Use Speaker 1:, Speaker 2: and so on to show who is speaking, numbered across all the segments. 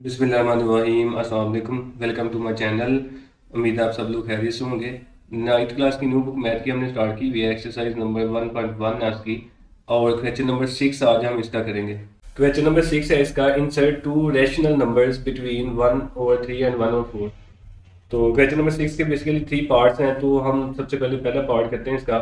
Speaker 1: बिस्मिल्लाहिर्रहमानिर्रहीम, अस्सलाम वालेकुम। Welcome to my channel. उम्मीद है आप सब लोग खैरियत से होंगे। 9th क्लास की न्यू बुक मैथ की हमने स्टार्ट की हुई है। एक्सरसाइज नंबर 1.1 आज की, और क्वेश्चन नंबर 6 आज हम इसका करेंगे। क्वेश्चन नंबर 6 है इसका, insert to rational numbers between 1/3 and 1/4। तो क्वेश्चन नंबर 6 के बेसिकली 3 पार्ट्स हैं, तो हम सबसे पहले पहला पार्ट करते हैं इसका।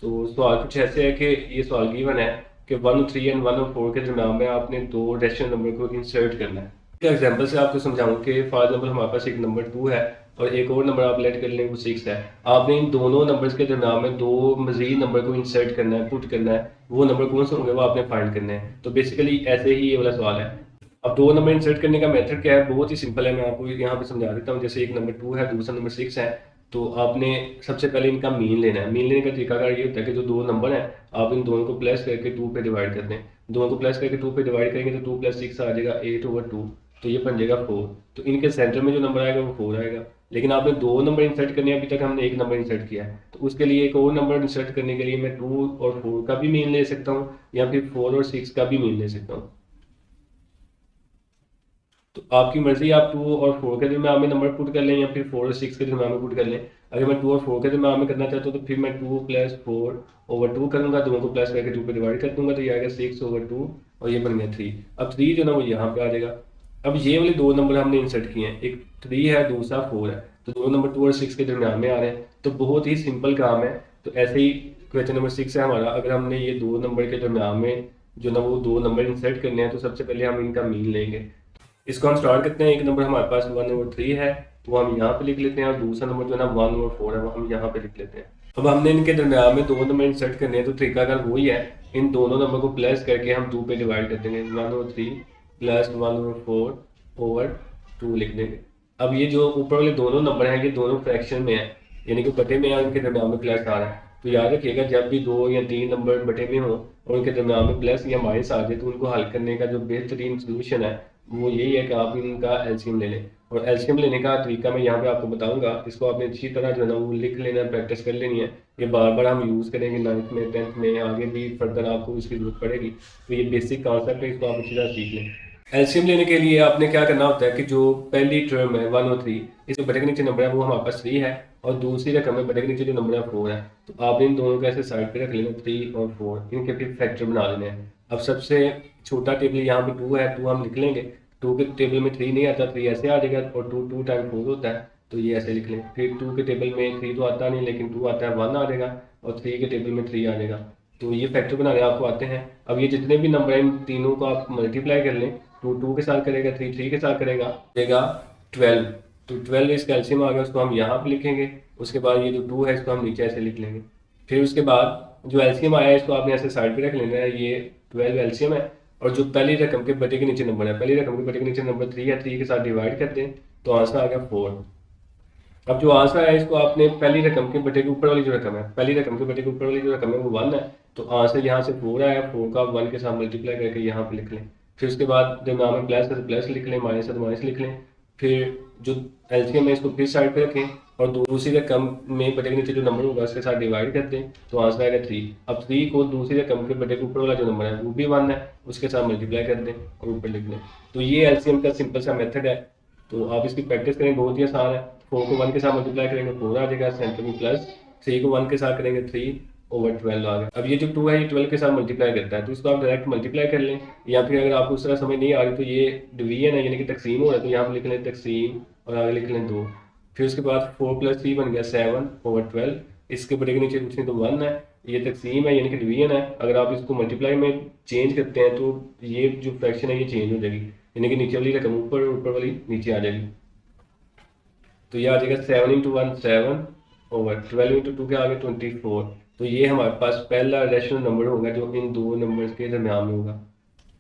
Speaker 1: तो सवाल कुछ ऐसे है कि ये सवाल गिवन है कि 1/3 एंड 1/4 के दरम्यान में आपने दो रैशनल नंबर को इंसर्ट करना है। एग्जाम्पल से आपको समझाऊं कि फॉर एग्जाम्पल हमारे पास एक नंबर 2 है और एक और नंबर आप लेट कर लें वो 6 है। आपने इन दोनों नंबर्स के दरम्यान में दो मजीद नंबर को इंसर्ट करना है, पुट करना है। वो नंबर कौन से होंगे वो आपने फाइंड करने हैं। तो बेसिकली ऐसे ही ये वाला सवाल है। अब दो नंबर इंसर्ट करने का मेथड क्या है, बहुत ही सिंपल है। मैं आपको यहाँ पे समझा देता हूँ। जैसे एक नंबर 2 है, दूसरा नंबर 6 है। तो आपने सबसे पहले इनका मीन लेना है। मीन लेने का तरीकाकार ये होता है कि जो दो नंबर है आप इन दोनों को प्लस करके 2 पे डिवाइड कर दें। दोनों को प्लस करके 2 पे डिवाइड करेंगे तो 2 + 6 आ जाएगा 8/2। तो ये बन जाएगा 4। तो इनके सेंटर में जो नंबर आएगा वो 4 आएगा। लेकिन आपने दो नंबर इंसर्ट करने हैं, अभी तक हमने एक नंबर इंसर्ट किया है। तो उसके लिए एक और नंबर इंसर्ट करने के लिए मैं 2 और 4 का भी मीन ले सकता हूँ, या फिर 4 और 6 का भी मीन ले सकता हूँ। तो आपकी मर्जी, आप 2 और 4 के दरम्यान में नंबर पुट कर लें या फिर 4 और 6 के दरम्यान में पुट कर लें। अगर मैं 2 और 4 के दरम्यान में करना चाहता हूँ तो फिर मैं 2 + 4/2 करूँगा, दोनों को प्लस करके 2 पे डिवाइड कर दूंगा, तो ये आएगा 6/2 और ये बन गया 3। अब 3 जो ना वो यहाँ पे आ जाएगा। अब ये वाले दो नंबर हमने इंसर्ट किए हैं, एक 3 है, दूसरा 4 है। तो दो नंबर 2 और 6 के दरम्यान में आ रहे हैं। तो बहुत ही सिंपल काम है। तो ऐसे ही क्वेश्चन नंबर 6 है हमारा। अगर हमने ये दो नंबर के दरम्यान में जो ना वो दो नंबर इंसर्ट करने हैं, तो सबसे पहले हम इनका मीन लेंगे। इसको हम स्टार्ट करते हैं। एक नंबर हमारे पास 1/3 है, तो वो हम यहाँ पे लिख लेते हैं, और दूसरा नंबर जो है ना 1/4 है, वो हम यहाँ पे लिख लेते हैं। अब हमने इनके दरम्यान में दो नंबर इंसर्ट करने हैं, तो तरीकाकार वही है। इन दोनों नंबर को प्लस करके हम 2 पे डिवाइड कर देंगे। 1/3 + 1/4/2 लिख देंगे। अब ये जो ऊपर वाले दोनों नंबर हैं ये दोनों फ्रैक्शन में है, यानी कि बटे में है, इनके दरम्यान में प्लस आ रहा है। तो याद रखिएगा, जब भी 2 या 3 नंबर बटे में हो और उनके दरम्यान में प्लस या माइनस आ जाए, तो उनको हल करने का जो बेहतरीन सोल्यूशन है वो यही है कि आप इनका एलसीएम ले लें। और एलसीएम लेने का तरीका मैं यहाँ पे आपको बताऊंगा। इसको आपने अच्छी तरह जो है ना वो लिख लेना, प्रैक्टिस कर लेनी है। ये बार बार हम यूज़ करेंगे 9th में, 10th में, आगे भी फर्दर आपको इसकी जरूरत पड़ेगी। तो ये बेसिक कॉन्सेप्ट है, इसको आप अच्छी तरह सीख लें। एलसीएम लेने के लिए आपने क्या करना होता है कि जो पहली टर्म है 1/3, इसमें बटे के नीचे नंबर है वो हमारे पास 3 है, और दूसरी रकम है बटे के नीचे जो नंबर है 4 है। तो आपने इन दोनों को ऐसे साइड पे रख लेना, 3 और 4, इनके फिर फैक्टर बना लेने हैं। अब सबसे छोटा टेबल यहाँ पे 2 है, 2 हम लिख लेंगे। 2 के टेबल में 3 नहीं आता, 3 ऐसे आ जाएगा, और 2 टाइम 4 होता है, तो ये ऐसे लिख लें। फिर 2 के टेबल में 3 तो आता नहीं, लेकिन 2 आता है, 1 आ जाएगा, और 3 के टेबल में 3 आ जाएगा। तो ये फैक्टर बनाने आपको आते हैं। अब ये जितने भी नंबर हैं इन तीनों को आप मल्टीप्लाई कर लें। 2 2 के साथ करेगा, 3 3 के साथ करेगा, देगा 12। तो 12 इसका एलसीएम आ गया, उसको हम यहाँ पे लिखेंगे। उसके बाद ये जो 2 है इसको हम नीचे ऐसे लिख लेंगे। फिर उसके बाद जो एलसीएम आया है इसको आपने ऐसे साइड पे रख लेना है। ये 12 एलसीएम है, और जो पहली रकम के बटे के नीचे नंबर है, पहली रकम के बटे के नीचे नंबर 3 है, 3 के साथ डिवाइड कर दें, तो आंसर आ गया 4। अब जो आंसर है इसको आपने पहली रकम के बटे के ऊपर वाली जो रकम है, पहली रकम के बटे के ऊपर वाली जो रकम है वो 1 है। तो आंसर यहाँ से 4 आया, 4 का 1 के साथ मल्टीप्लाई करके यहाँ पे लिख लें। फिर उसके बाद जब नाम में प्लस है तो प्लस लिख लें, माइनस है तो माइनस लिख लें। फिर जो एलसीएम है इसको फिर साइड पे रखें, और दूसरी रकम में बटे के नीचे जो नंबर होगा उसके साथ डिवाइड कर दें, तो आंसर आएगा 3। अब 3 को दूसरी रकम के बटे के ऊपर वाला जो नंबर है वो भी 1 है, उसके साथ मल्टीप्लाई कर दें और ऊपर लिख लें। तो ये एलसीएम का सिंपल सा मेथड है। तो आप इसकी प्रैक्टिस करें, बहुत ही आसान है। 4 को 1 के साथ मल्टीप्लाई करेंगे 4 आ जाएगा, सेंटर में प्लस। 3 को 1 के साथ करेंगे 3/12 आ गया। अब ये जो 2 है ये 12 के साथ मल्टीप्लाई करता है, तो इसको आप डायरेक्ट मल्टीप्लाई कर लें, या फिर अगर आपको उस तरह समझ नहीं आ रही तो ये डिवीजन है, यानी कि तकसीम हो रहा है, तो यहाँ पर लिख लें तकसीम और आगे लिख लें 2। फिर उसके बाद 4 + 3 बन गया 7/12। इसके बड़े के नीचे कुछ नहीं तो 1 है। ये तकसीम है यानी कि डिवीजन है। अगर आप इसको मल्टीप्लाई में चेंज करते हैं तो ये जो फ्रैक्शन है ये चेंज हो जाएगी, यानी कि नीचे वाली रकम ऊपर, ऊपर वाली नीचे आ जाएगी। तो ये आ जाएगा 7 × 1 7/12 × 2 के आगे 24। तो ये हमारे पास पहला रैशनल नंबर होगा जो इन दो नंबर के दरम्यान में होगा।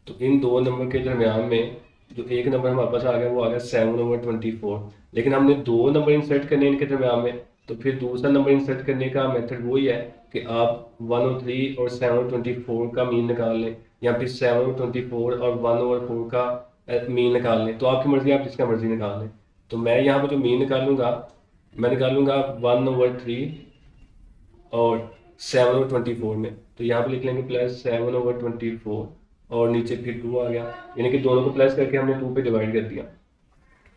Speaker 1: तो इन दो नंबर के दरम्यान में जो एक नंबर हमारे पास आ गया वो आ गया 7/24। लेकिन हमने दो नंबर इंसर्ट करने इनके दरम्यान में, तो फिर दूसरा नंबर इंसर्ट करने का मेथड वही है कि आप 1/3 और 7/24 का मीन निकाल लें, या फिर 7/24 और 1/4 का मीन निकाल लें। तो आपकी मर्जी, आप जिसका मर्जी निकाल लें। तो मैं यहाँ पे जो मीन निकालूंगा, मैं निकालूंगा 1/3 और 7/24 में। तो यहाँ पे लिख लेंगे प्लस 7/24, और नीचे फिर 2 आ गया, यानी कि दोनों को प्लस करके हमने 2 पे डिवाइड कर दिया।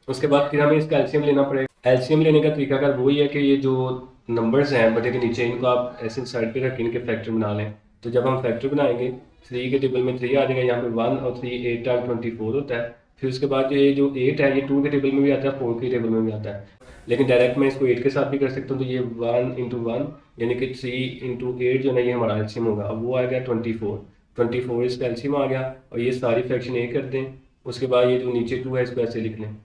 Speaker 1: उसके बाद फिर हमें इसका एलसीएम लेना पड़ेगा। एलसीएम लेने का तरीकाकार वही है कि ये जो नंबर्स हैं बटे के नीचे, इनको आप ऐसे साइड पे रख इनके फैक्टर बना लें। तो जब हम फैक्टर बनाएंगे 3 के टेबल में 3 आ जाएगा, यहाँ पे 1 और 3 8 टाइम 24 होता है। फिर उसके बाद ये जो 8 है ये 2 के टेबल में भी आता है, 4 के टेबल में भी आता है। लेकिन डायरेक्ट मैं इसको 8 के साथ भी कर सकता हूँ। तो ये 1 इंटू 1 यानी कि 3 इंटू 8 जो है ये हमारा एलसीएम होगा। अब वो आ गया 24 इसका एलसीएम आ गया। और ये सारी फ्रैक्शन ए कर दें। उसके बाद ये जो नीचे 2 है इसको ऐसे लिख लें।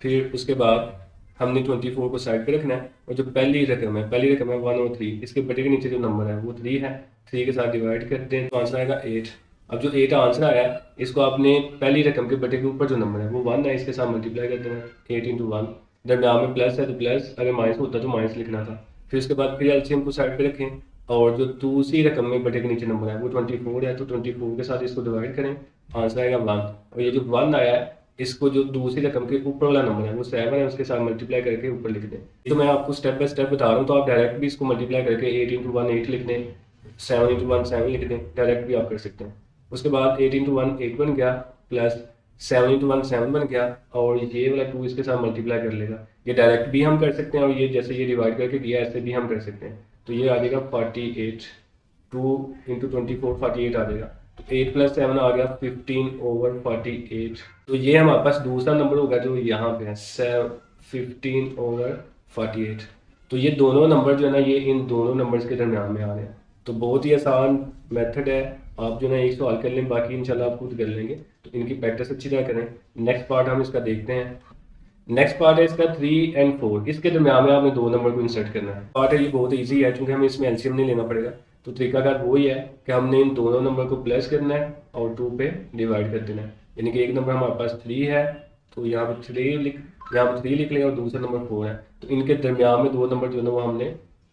Speaker 1: फिर उसके बाद हमने 24 को साइड पे रखना है। और जो पहली रकम है 1 और 3, इसके बटे के नीचे जो नंबर है वो 3 है। 3 के साथ डिवाइड करते हैं तो आंसर आएगा 8। अब जो 8 आंसर आया है इसको आपने पहली रकम के बटे के ऊपर जो नंबर है वो 1 है, इसके साथ मल्टीप्लाई कर देना। 8 इंटू 1, दरम्यान में प्लस है तो प्लस, अगर माइनस होता तो माइनस लिखना था। फिर उसके बाद फिर एलसीएम को साइड पे रखें। और जो दूसरी रकम में बटे के नीचे नंबर है वो 24 है, तो 24 के साथ इसको डिवाइड करें, आंसर आएगा 1। और ये जो 1 आया है इसको जो दूसरी रकम के ऊपर वाला नंबर है वो 7 है, उसके साथ मल्टीप्लाई करके ऊपर लिख दें। तो मैं आपको स्टेप बाय स्टेप बता रहा हूँ, तो आप डायरेक्ट भी इसको मल्टीप्लाई करके 8 इंटू 1 8 लिख दें, 7 इंटू 1 7 लिख दें, डायरेक्ट भी आप कर सकते हैं। उसके बाद 8 इंटू 1 8 बन गया, प्लस 7 इंटू 1 7 बन गया, और ये वाला 2 इसके साथ मल्टीप्लाई कर लेगा। ये डायरेक्ट भी हम कर सकते हैं, और ये जैसे ये डिवाइड करके दिया ऐसे भी हम कर सकते हैं। तो ये आ जाएगा 48, 2 इंटू 24 48 आ जाएगा। तो 8 प्लस 7 आ गया 15/48। तो ये हमारे पास दूसरा नंबर होगा जो यहाँ पे है 15/48। तो ये दोनों नंबर जो है ना ये इन दोनों नंबर्स के दरमियान में आ रहे हैं। तो बहुत ही आसान मेथड है। आप जो है ना एक सवाल कर लें, बाकी इंशाल्लाह आप खुद कर लेंगे। तो इनकी प्रैक्टिस अच्छी तरह करें। नेक्स्ट पार्ट हम इसका देखते हैं। नेक्स्ट पार्ट है इसका 3 और 4, इसके दरमियान में आपने 2 नंबर को इंसर्ट करना है। पार्ट है ये बहुत ईजी है क्योंकि हमें इसमें एलसीएम नहीं लेना पड़ेगा। तो तरीकाकार वही है कि हमने इन दोनों नंबर को प्लस करना है और 2 पे डिवाइड कर देना है। यानी कि एक नंबर हमारे पास 3 है तो यहाँ पर 3 लिख लें, और दूसरा नंबर 4 है तो इनके दरमियान में 2 नंबर जो है ना वो हमने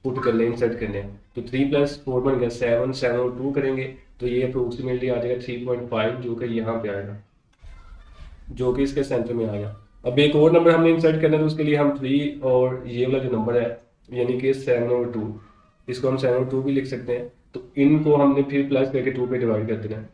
Speaker 1: पुट करने इंसर्ट करने हैं। तो 3 + 4 बन गया 7, 7 और 2 करेंगे तो ये अप्रोक्सीमेटली आ जाएगा 3.5, जो कि यहाँ पे आएगा, जो कि इसके सेंटर में आएगा। अब एक और नंबर हमने इंसर्ट करना है, तो उसके लिए हम 3 और ये वाला जो नंबर है यानी कि 7 और 2, इसको हम 7 और 2 भी लिख सकते हैं। तो इनको हमने फिर प्लस करके 2 पे डिवाइड कर देना है।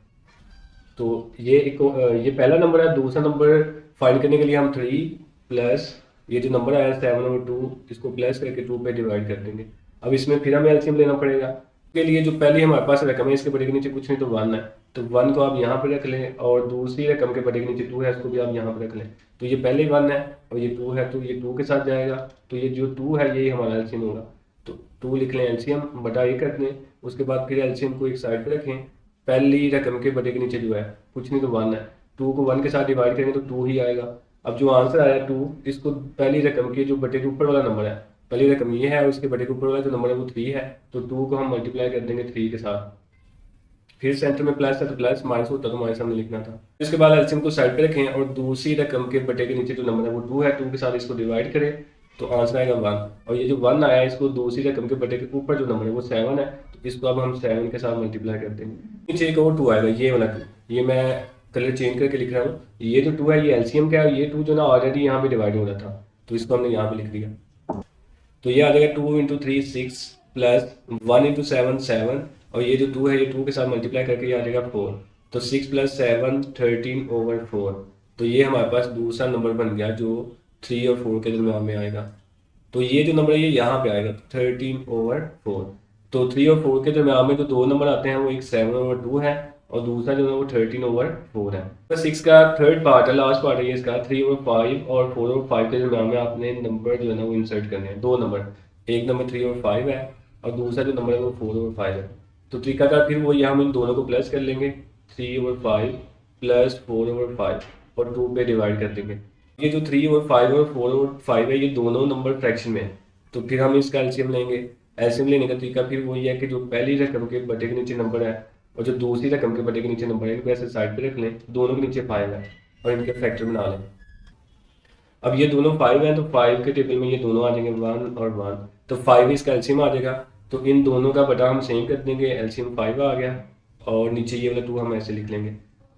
Speaker 1: तो ये ये पहला नंबर है। दूसरा नंबर फाइंड करने के लिए हम 3 प्लस ये जो नंबर आया 7 और 2, इसको प्लस करके 2 पे डिवाइड कर देंगे। अब इसमें फिर हमें एलसीएम लेना पड़ेगा। के लिए जो पहली हमारे पास रकम है इसके बड़े के नीचे कुछ नहीं तो 1 है, तो 1 को आप यहाँ पे रख लें, और दूसरी रकम के बड़े के नीचे 2 है उसको भी आप यहाँ पे रख लें। तो ये पहले 1 है और ये 2 है तो ये 2 के साथ जाएगा। तो ये जो 2 है यही हमारा एलसीएम होगा। तो 2 लिख लें एलसीएम, बटा ये कर दें। उसके बाद फिर एलसीएम को एक साइड पे रखें। पहली रकम के बड़े के नीचे जो है कुछ नहीं तो 1 है, 2 को 1 के साथ डिवाइड करेंगे तो 2 ही आएगा। अब जो आंसर आया 2, इसको पहली रकम के जो बटे के ऊपर वाला नंबर है, पहली रकम ये है और उसके बटे के ऊपर वाला जो नंबर है वो 3 है, तो 2 को हम मल्टीप्लाई कर देंगे 3 के साथ। फिर सेंटर में प्लस है तो प्लस, माइनस होता तो माइनस हमने लिखना था। इसके बाद एलसीएम को साइड पे रखें और दूसरी रकम के बटे के नीचे जो नंबर है वो 2 है, 2 के साथ इसको डिवाइड करें तो आंसर आएगा 1। और ये जो 1 आया है इसको दूसरी रकम के बटे के ऊपर जो नंबर है वो 7 है, तो इसको अब हम 7 के साथ मल्टीप्लाई कर देंगे। नीचे एक और 2 आएगा, ये वाला 2, ये मैं कलर चेंज करके लिख रहा हूँ। ये जो 2 है ये एलसीएम का है, और ये 2 जो ना ऑलरेडी यहाँ पे डिवाइड हो रहा था तो इसको हमने यहाँ पे लिख दिया। तो ये आ जाएगा 2 इंटू 3 6 प्लस 1 इंटू 7 7, और ये जो 2 है ये 2 के साथ मल्टीप्लाई करके ये आ जाएगा 4। तो 6 + 7 13/4। तो ये हमारे पास दूसरा नंबर बन गया जो 3 और 4 के दरमियान में आएगा। तो ये जो नंबर है ये यहाँ पे आएगा 13/4। तो 3 और 4 के दरमियान में जो 2 नंबर आते हैं वो एक 7/2 है और दूसरा जो है वो 13/4 है। तो 6 का थर्ड पार्ट है, लास्ट पार्ट है ये इसका 3/5 और 4/5 के दरमियान में आपने नंबर जो है ना वो इंसर्ट करने हैं। 2 नंबर, एक नंबर 3 और 5 है और दूसरा जो नंबर है वो 4 और 5 है। तो तरीकाकार फिर वो यहाँ हम इन दोनों को प्लस कर लेंगे, 3/5 प्लस 4/5 और 2 पे डिवाइड कर देंगे। ये जो 3 और 5 और 4 और 5 है ये दोनों नंबर फ्रैक्शन में है, तो फिर हम इसका एलसीएम लेंगे। एलसीएम लेने का तरीका फिर वही है कि जो पहली रकम के बटे के नीचे नंबर है और जो दूसरी रकम के बटे के नीचे नंबर है इनको ऐसे साइड पे रख लें, दोनों के नीचे 5 है और इनके फैक्टर बना लें। अब ये दोनों 5 हैं तो 5 के टेबल में ये दोनों आ जाएंगे 1 और 1, तो 5 इसका एलसीएम आ जाएगा। तो इन दोनों का बटा हम सेम कर देंगे, एलसीएम 5 आ गया और नीचे ये वाला 2 हम ऐसे लिख लेंगे।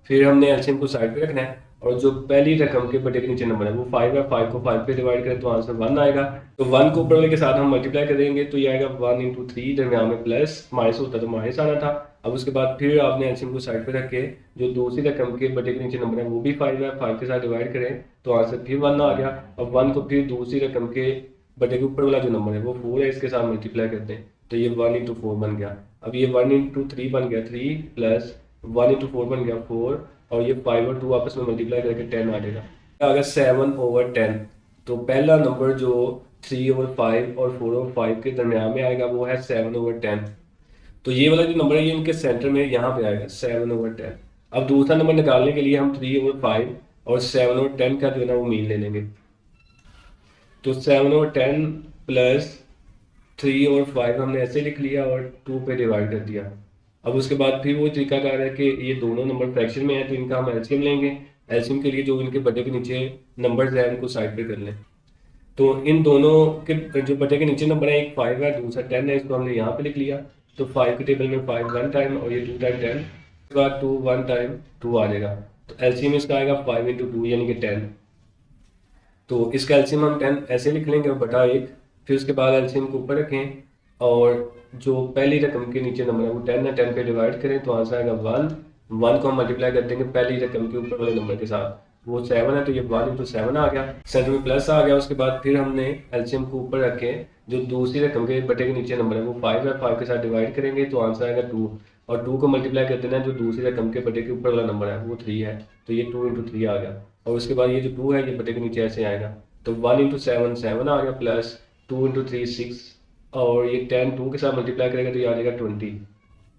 Speaker 1: फिर हमने एलसीएम को साइड पे रखना है और जो पहली रकम के बटे के नीचे नंबर है वो 5 है, 5 को 5 पे डिवाइड करें तो आंसर 1 आएगा। तो 1 को ऊपर वाले के साथ हम मल्टीप्लाई कर देंगे तो ये आएगा 1 इंटू 3, दरमियान में प्लस, माइनस होता तो माइनस आना था। अब उसके बाद फिर आपने एलसीएम को साइड पे रख के जो दूसरी रकम के बटे के नीचे नंबर है वो भी 5 है, 5 के साथ डिवाइड करें तो आंसर फिर 1 आ गया। अब 1 को फिर दूसरी रकम के बटे के ऊपर वाला जो नंबर है वो 4 है, इसके साथ मल्टीप्लाई करते हैं तो ये 1 इंटू 4 बन गया। अब ये 1 इंटू 3 बन गया 3 प्लस 1 इंटू 4 बन गया 4, और ये 5 और 2 आपस में मल्टीप्लाई करके 10 आ जाएगा। आ गया 7/10। तो पहला नंबर जो 3/5 और 4/5 के दरमियान में आएगा वो है 7/10। तो ये वाला जो नंबर है ये इनके सेंटर में यहाँ पे आएगा 7/10। अब दूसरा नंबर निकालने के लिए हम 3/5 और 7/10 का जो है ना वो मीन ले लेंगे। तो 7/10 प्लस 3/5 हमने ऐसे लिख लिया और 2 पे डिवाइड कर दिया। अब उसके बाद फिर वो तरीकाकार है कि ये दोनों नंबर फ्रैक्शन में है तो इनका हम एलसीएम लेंगे। एलसीएम के लिए जो इनके बटे के नीचे नंबर्स हैं उनको साइड पे कर लें। तो इन दोनों के जो बटे के नीचे नंबर है, एक 5 है दूसरा 10 है, इसको हमने यहाँ पे लिख लिया। तो 5 के टेबल में 5 1 टाइम और ये 2 टाइम 10, उसके बाद 2 1 टाइम 2 आ जाएगा। तो एलसीएम इसका आएगा 5 इंटू 2 यानी कि 10। तो इसका एलसीएम हम 10 ऐसे लिख लेंगे और बटा 1। फिर उसके बाद एलसीएम को ऊपर रखें और जो पहली रकम के नीचे नंबर है वो 10 है, 10 पे डिवाइड करें तो आंसर आएगा 1। 1 को हम मल्टीप्लाई कर देंगे पहली रकम के ऊपर वाले नंबर के साथ, वो 7 है तो ये 1 इंटू 7 आ गया, सेंटर में प्लस आ गया। उसके बाद फिर हमने एलसीएम को ऊपर रखे, जो दूसरी रकम के बटे के नीचे नंबर है वो 5 है, 5 के साथ डिवाइड करेंगे तो आंसर आएगा 2, और 2 को मल्टीप्लाई कर देना है जो दूसरी रकम के बटे के ऊपर वाला नंबर है वो 3 है तो ये 2 इंटू 3 आ गया। और उसके बाद ये जो 2 है ये बटे के नीचे ऐसे आएगा तो 1 इंटू 7 7 आ गया, प्लस 2 इंटू 3 6, और ये 10 2 के साथ मल्टीप्लाई करेगा तो ये आ जाएगा 20।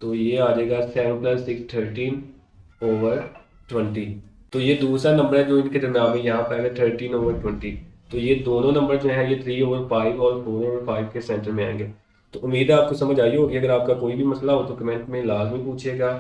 Speaker 1: तो ये आ जाएगा 7 प्लस 6 13/20। तो ये दूसरा नंबर है जो इनके दरम्यान में यहाँ पर आएगा 13/20। तो ये दोनों नंबर जो हैं ये 3/5 और 4/5 के सेंटर में आएंगे। तो उम्मीद है आपको समझ आई होगी। अगर आपका कोई भी मसला हो तो कमेंट में लाजमी पूछिएगा।